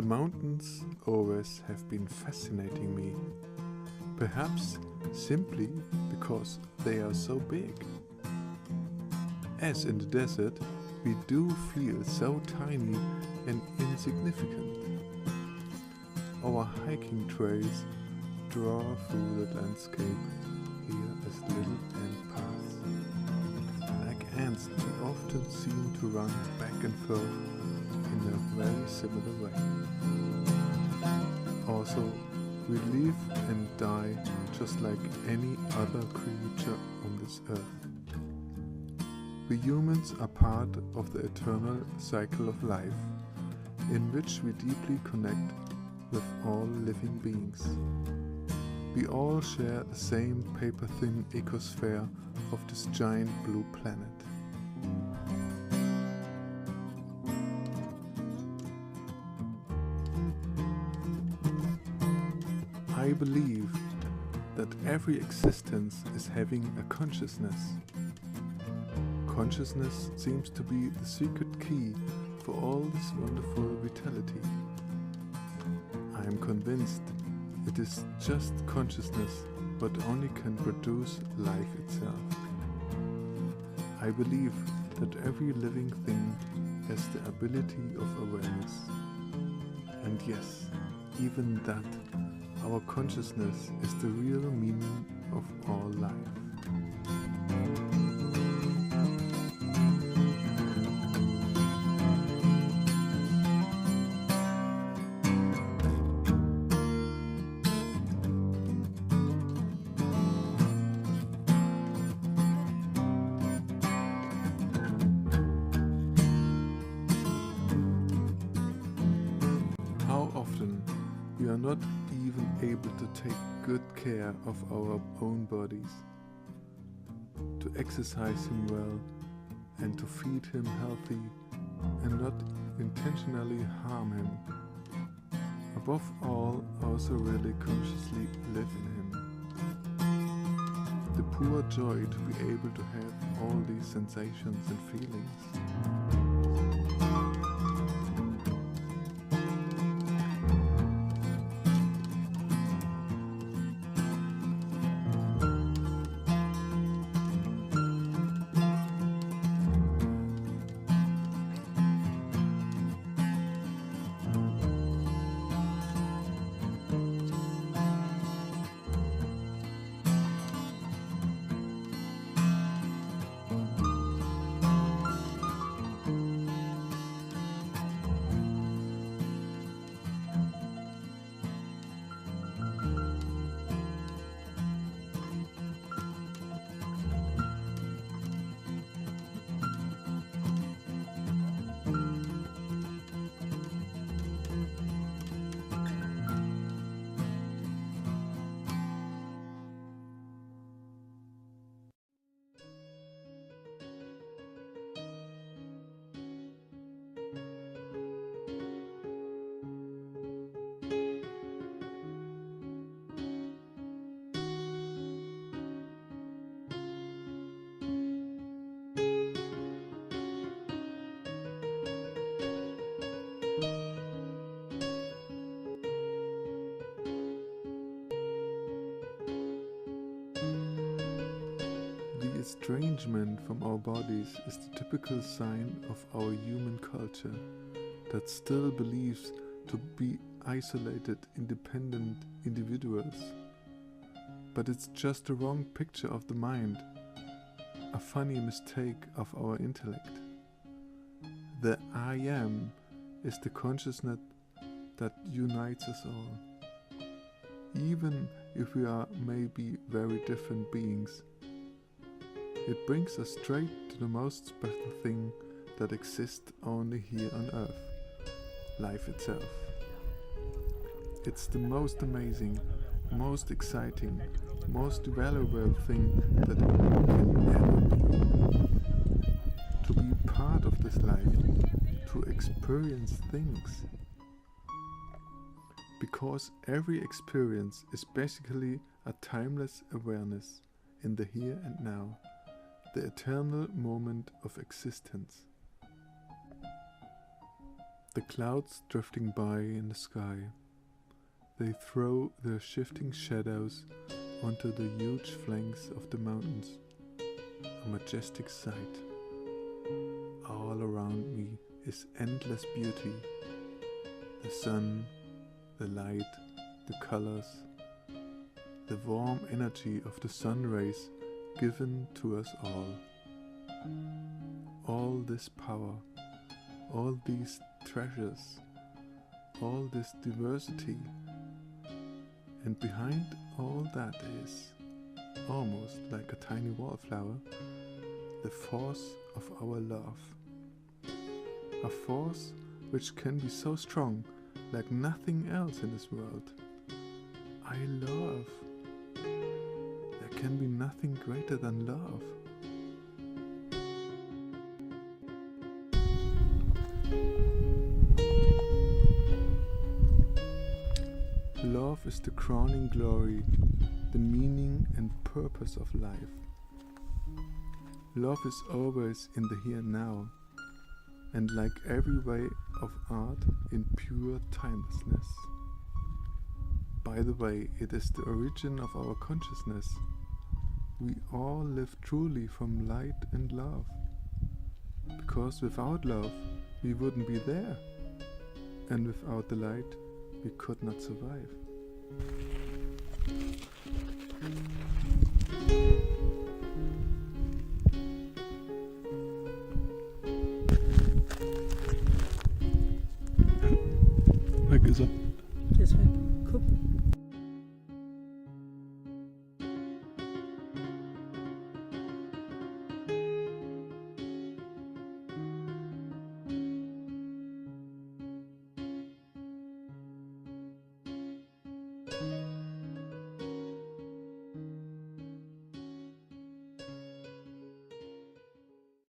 The mountains always have been fascinating me, perhaps simply because they are so big. As in the desert, we do feel so tiny and insignificant. Our hiking trails draw through the landscape here as little ant paths. Like ants, we often seem to run back and forth in a very similar way. Also, we live and die just like any other creature on this earth. We humans are part of the eternal cycle of life, in which we deeply connect with all living beings. We all share the same paper-thin ecosphere of this giant blue planet. I believe that every existence is having a consciousness. Consciousness seems to be the secret key for all this wonderful vitality. I am convinced it is just consciousness what only can produce life itself. I believe that every living thing has the ability of awareness. And yes, even that, our consciousness is the real meaning of all life. How often we are not even able to take good care of our own bodies, to exercise him well and to feed him healthy and not intentionally harm him. Above all, also really consciously live in him. The poor joy to be able to have all these sensations and feelings. The estrangement from our bodies is the typical sign of our human culture that still believes to be isolated, independent individuals. But it's just a wrong picture of the mind, a funny mistake of our intellect. The I am is the consciousness that unites us all. Even if we are maybe very different beings, it brings us straight to the most special thing that exists only here on Earth, life itself. It's the most amazing, most exciting, most valuable thing that can ever be. To be part of this life, to experience things. Because every experience is basically a timeless awareness in the here and now, the eternal moment of existence. The clouds drifting by in the sky, they throw their shifting shadows onto the huge flanks of the mountains. A majestic sight. All around me is endless beauty. The sun, the light, the colors, the warm energy of the sun rays given to us all. All this power, all these treasures, all this diversity. And behind all that is, almost like a tiny wallflower, the force of our love. A force which can be so strong like nothing else in this world. I love. There can be nothing greater than love. Love is the crowning glory, the meaning and purpose of life. Love is always in the here and now, and like every way of art, in pure timelessness. By the way, it is the origin of our consciousness. We all live truly from light and love, because without love we wouldn't be there, and without the light we could not survive.